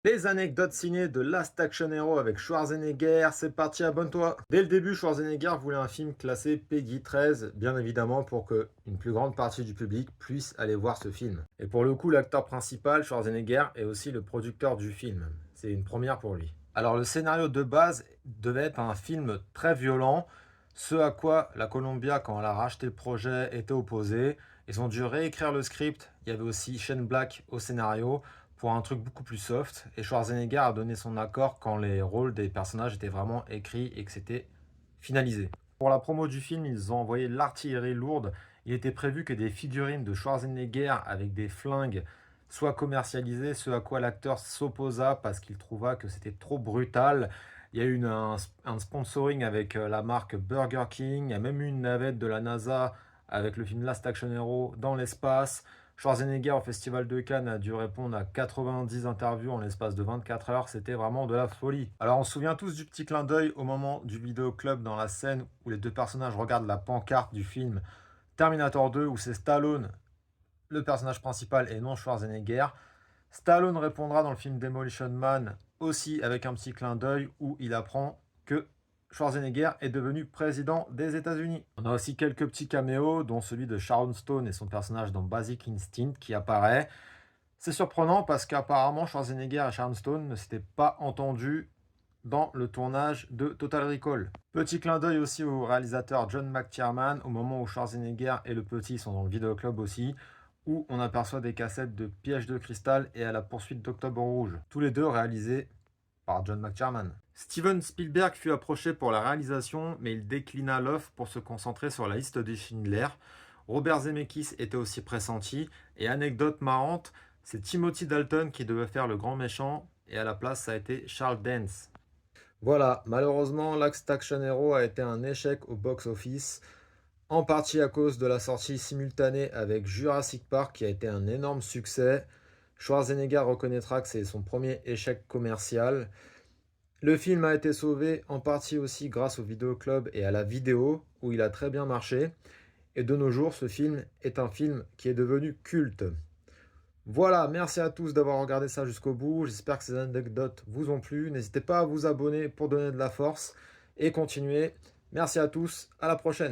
Les anecdotes ciné de Last Action Hero avec Schwarzenegger, c'est parti, abonne-toi. Dès le début, Schwarzenegger voulait un film classé Peggy 13, bien évidemment pour que une plus grande partie du public puisse aller voir ce film. Et pour le coup, l'acteur principal, Schwarzenegger, est aussi le producteur du film. C'est une première pour lui. Alors le scénario de base devait être un film très violent, ce à quoi la Columbia, quand elle a racheté le projet, était opposée. Ils ont dû réécrire le script. Il y avait aussi Shane Black au scénario pour un truc beaucoup plus soft. Et Schwarzenegger a donné son accord quand les rôles des personnages étaient vraiment écrits et que c'était finalisé. Pour la promo du film, ils ont envoyé l'artillerie lourde. Il était prévu que des figurines de Schwarzenegger avec des flingues soient commercialisées, ce à quoi l'acteur s'opposa parce qu'il trouva que c'était trop brutal. Il y a eu un sponsoring avec la marque Burger King. Il y a même eu une navette de la NASA avec le film Last Action Hero dans l'espace. Schwarzenegger au Festival de Cannes a dû répondre à 90 interviews en l'espace de 24 heures. C'était vraiment de la folie. Alors on se souvient tous du petit clin d'œil au moment du vidéoclub dans la scène où les deux personnages regardent la pancarte du film Terminator 2 où c'est Stallone, le personnage principal, et non Schwarzenegger. Stallone répondra dans le film Demolition Man aussi avec un petit clin d'œil où il apprend que Schwarzenegger est devenu président des États-Unis. On a aussi quelques petits caméos, dont celui de Sharon Stone et son personnage dans Basic Instinct qui apparaît. C'est surprenant parce qu'apparemment Schwarzenegger et Sharon Stone ne s'étaient pas entendus dans le tournage de Total Recall. Petit clin d'œil aussi au réalisateur John McTiernan au moment où Schwarzenegger et le petit sont dans le vidéoclub aussi, où on aperçoit des cassettes de Piège de cristal et à la poursuite d'Octobre Rouge, tous les deux réalisés par John McTiernan. Steven Spielberg fut approché pour la réalisation, mais il déclina l'offre pour se concentrer sur la liste de Schindler. Robert Zemeckis était aussi pressenti, et anecdote marrante, c'est Timothy Dalton qui devait faire le grand méchant, et à la place ça a été Charles Dance. Voilà, malheureusement, Last Action Hero a été un échec au box-office, en partie à cause de la sortie simultanée avec Jurassic Park qui a été un énorme succès. Schwarzenegger reconnaîtra que c'est son premier échec commercial. Le film a été sauvé en partie aussi grâce au vidéoclub et à la vidéo, où il a très bien marché. Et de nos jours, ce film est un film qui est devenu culte. Voilà, merci à tous d'avoir regardé ça jusqu'au bout. J'espère que ces anecdotes vous ont plu. N'hésitez pas à vous abonner pour donner de la force et continuer. Merci à tous, à la prochaine.